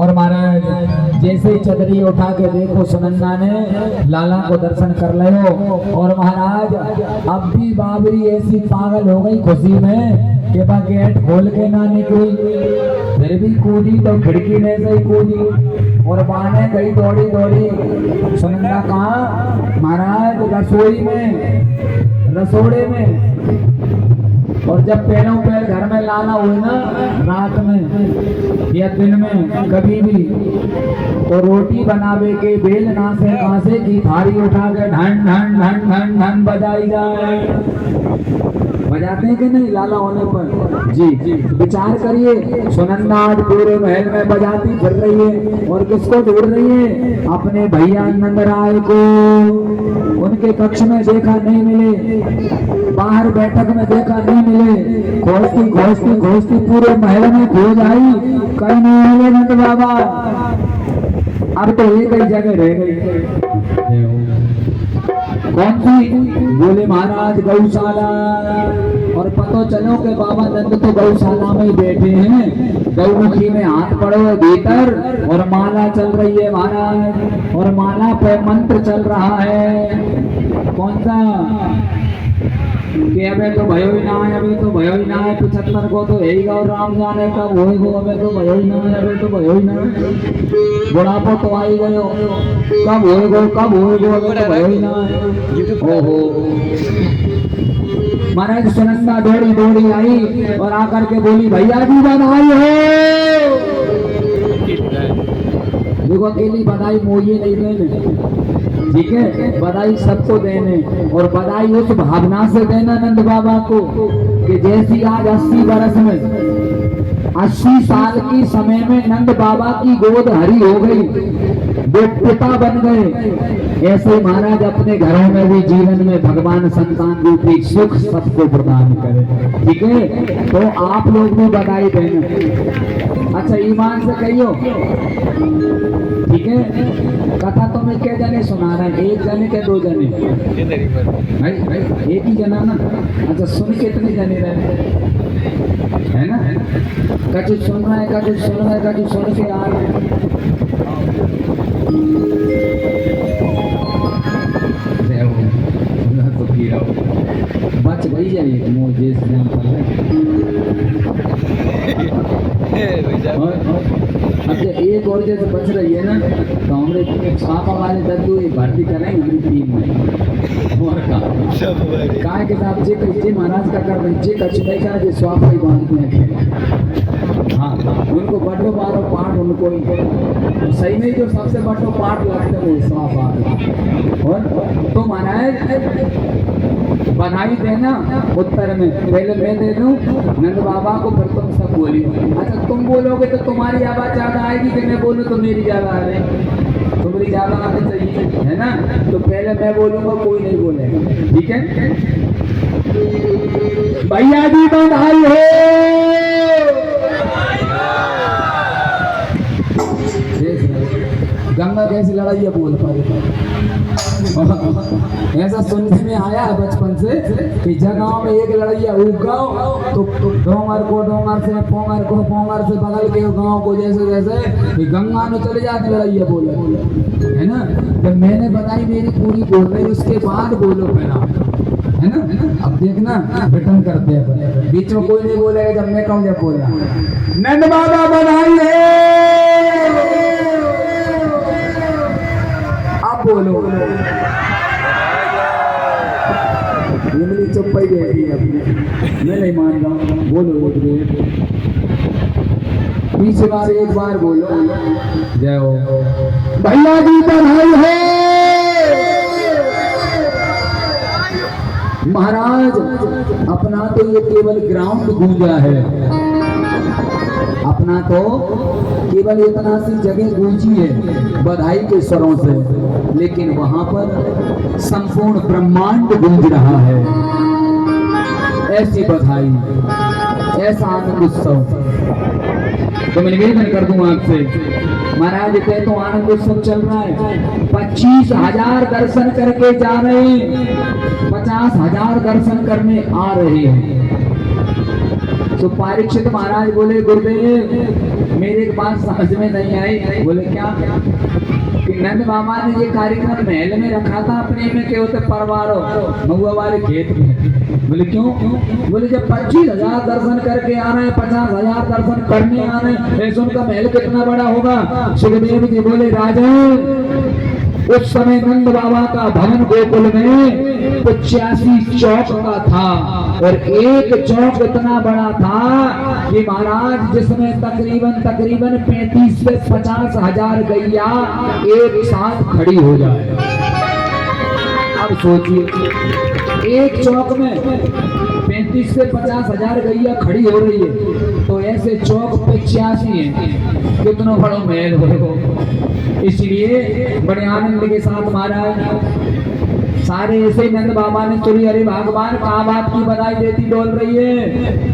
और महाराज जैसे छतरी उठा के देखो सुनंदा ने लाला को दर्शन कर ले हो। और महाराज अब भी बाबरी ऐसी पागल हो गई खुशी में कि बा गेट खोल के ना निकली, फिर भी कूदी तो खिड़की में से ही कूदी और बाने गई दौड़ी दौड़ी। सुनंदा कहाँ? महाराज रसोई में, रसोड़े में। और जब पैरों पैर घर में लाना हुए ना रात में या दिन में कभी भी, तो रोटी बनावे के बेल ना से कांसे की थारी उठा के ढन ढन ढन ढन ढन बजाई जाए। बजाते हैं कि नहीं लाला होने पर? जी जी। विचार करिए, सुनंदा आज पूरे महल में बजाती फिर रही है और किसको ढूंढ रही है? अपने भैया नंदराय को। उनके कक्ष में देखा नहीं मिले, बाहर बैठक में देखा नहीं मिले, खोजती खोजती खोजती पूरे महल में खोज आई, कहीं नहीं मिले नंद बाबा। अब तो एक ही जगह रह गई। कौन सी? बोले महाराज गौशाला। और पतो चलो कि बाबा नंद तो गौशाला में ही बैठे हैं, गौमुखी में हाथ पड़ो भीतर और माला चल रही है महाराज, और माला पे मंत्र चल रहा है। कौन सा? कि अबे तो भयो ही ना है, अबे तो भयो ही ना है, 75 को तो यही गौ राम जाने कब होएगो, अबे तो भयो ही ना है, अबे तो भयो ही ना है। बुढ़ापो तो आई गयो, कब होएगो कब होएगो, अबे तो भयो ही ना है। ओहो। महाराज सुनंदा दौड़ी दौड़ी आई और आकर के बोली भैया जी बधाई हो। देखो अकेली बधाई मोहिए नहीं देने, ठीक है? बधाई सबको देने, और बधाई उस भावना से देना नंद बाबा को कि जैसी आज 80 वर्ष में 80 साल की समय में नंद बाबा की गोद हरी हो गई, वो पिता बन गए, ऐसे महाराज अपने घरों में भी जीवन में भगवान संतान रूपी सुख सबको प्रदान करे। ठीक है? तो आप लोग भी बधाई देना। अच्छा ईमान से कहियो, ठीक है? कथा तो मैं क्या जने सुना रहा है? एक जने के दो जने? भाई भाई एक ही जना ना। अच्छा सुन कितने जने रहे है ना? कछु सुन रहा है, कछु सुन रहा है, कछु सुन के आ रहे हैं। बच गई है एक मोजे से अब जब एक और जैसे बच रही है ना, तो हमरे छापा वाले दद्दू भर्ती करेंगे हमारी टीम में। और काय के साथ जे महाराज का कर रहे जे कच्छ नहीं का जे स्वाप ही बांधते हैं। हाँ उनको बड़ो बारो पाठ उनको ही सही में जो सबसे बड़ो पाठ लगता है वो स्वाप आ। और तो महाराज बधाई देना उत्तर में, पहले मैं दे दूं नंद बाबा को, फिर तुम सब बोलिए। अच्छा तुम बोलोगे तो तुम्हारी आवाज ज्यादा आएगी कि मैं बोलूं तो मेरी ज्यादा आ रही, तुम्हारी ज्यादा आनी चाहिए, है ना? तो पहले मैं बोलूंगा, कोई नहीं बोलेगा। ठीक है? भैया जी बधाई हो। गंगा कैसी लड़ाई है बोल पा रहे, ऐसा सुनने में आया है बचपन से। कि जगह में एक लड़ैया उगाओ तो डोंगर को डोंगर से पोंगर को पोंगर से बगल के गांव को जैसे जैसे कि गंगा में चले जाते लड़ैया बोले है ना। जब मैंने बताई मेरी पूरी बोल रही उसके बाद बोलो पहला है ना। अब देखना रिटर्न करते हैं बीच में कोई नहीं बोलेगा जब मैं कहूँ जब बोलना नंद बाबा बधाई है अब बोलो। इमली चुप ही बैठी है मैं नहीं मान रहा हूँ बोलो पीछे बार एक बार बोलो जय हो भैया जी बधाई है। महाराज अपना तो ये केवल ग्राउंड गूंजा है अपना तो केवल इतना सी जगह गूंजी है बधाई के स्वरों से लेकिन वहां पर संपूर्ण ब्रह्मांड गूंज रहा है। ऐसी बधाई ऐसा आनंद उत्सव तो मैं निवेदन कर दूं आपसे महाराज कहे तो आनंद उत्सव चल रहा है 25,000 दर्शन करके जा रहे हैं 50,000 दर्शन करने आ रहे हैं। तो परीक्षित महाराज बोले गुरुदेव मेरे एक बात समझ में नहीं आई। बोले क्या कि नंद बाबा ने ये कार्यक्रम महल में रखा था अपने में के होते परवारों महुआ वाले खेत में। बोले क्यों? बोले जब 25,000 दर्शन करके आ रहे हैं 50,000 दर्शन करने आ रहे हैं ऐसे उनका महल कितना बड़ा होगा। सुखदेव जी बोले राजन उस समय नंद बाबा का भवन गोकुल में 85 चौक का था और एक चौक इतना बड़ा था कि महाराज जिसमें तकरीबन 35 से 50,000 गैया एक साथ खड़ी हो जाए। अब सोचिए एक चौक में 35 से 50,000 गैया खड़ी हो रही है तो ऐसे चौक 85 है कितना बड़ा महल हो। इसलिए बड़े आनंद के साथ महाराज सारे ऐसे नंद बाबा ने तुरी अरे भगवान कहाँ बात की बधाई देती डोल रही है।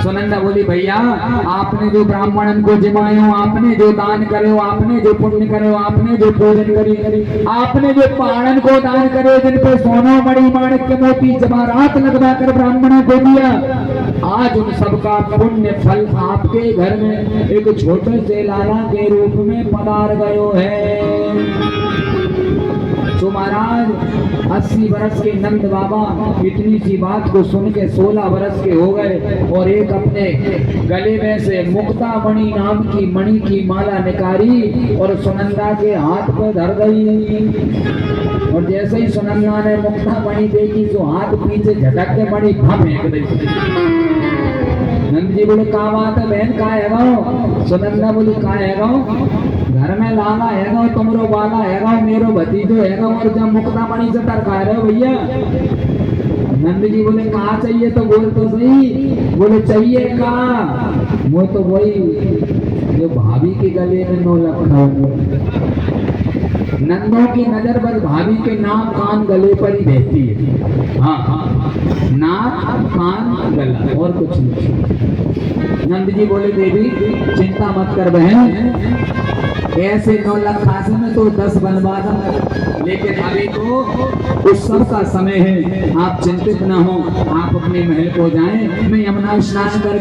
सुनंदा बोली भैया आपने जो ब्राह्मणन को जिमायो आपने जो दान करे आपने जो पुण्य करे आपने जो पूजन करी आपने जो पहाड़न को दान करे जिन पे सोना मणि माणिक के मोती जवाहरात लगवा कर ब्राह्मणों को दिया आज उन सबका पुण्य फल आपके घर में एक छोटे से लाला के रूप में पधार गयो है। तो महाराज 80 वर्ष के नंद बाबा इतनी सी बात को सुन के 16 वर्ष के हो गए और एक अपने गले में से मुक्ता मणि नाम की मणि की माला निकाली और सुनंदा के हाथ पे धर गई। और जैसे ही सुनंदा ने मुक्ता मणि देखी तो हाथ पीछे झटक के मणि फेंक दी। नंद जी बोले का बात है बहन का है गाँव? सुनंदा बोली का है गाँव? घर में लाला है गाँव तुमरो बाला है गाँव मेरो भतीजो है गाँव और जब मुक्ता मणि से तरका रहे हो भैया। नंद जी बोले कहा चाहिए तो बोल तो सही। बोले चाहिए का वो तो वही जो भाभी के गले में 9 रखा हुआ। नंदों की नजर बस भाभी के नाक कान गले पर ही रहती है। हाँ नाक कान गला और कुछ नहीं। नंद जी बोले देवी चिंता मत कर बहन ऐसे 9 लाख खासे में तो 10 बनवा दो लेकिन अभी तो उत्सव का समय है आप चिंतित ना हो आप अपने महल को जाएं। मैं यमुना स्नान कर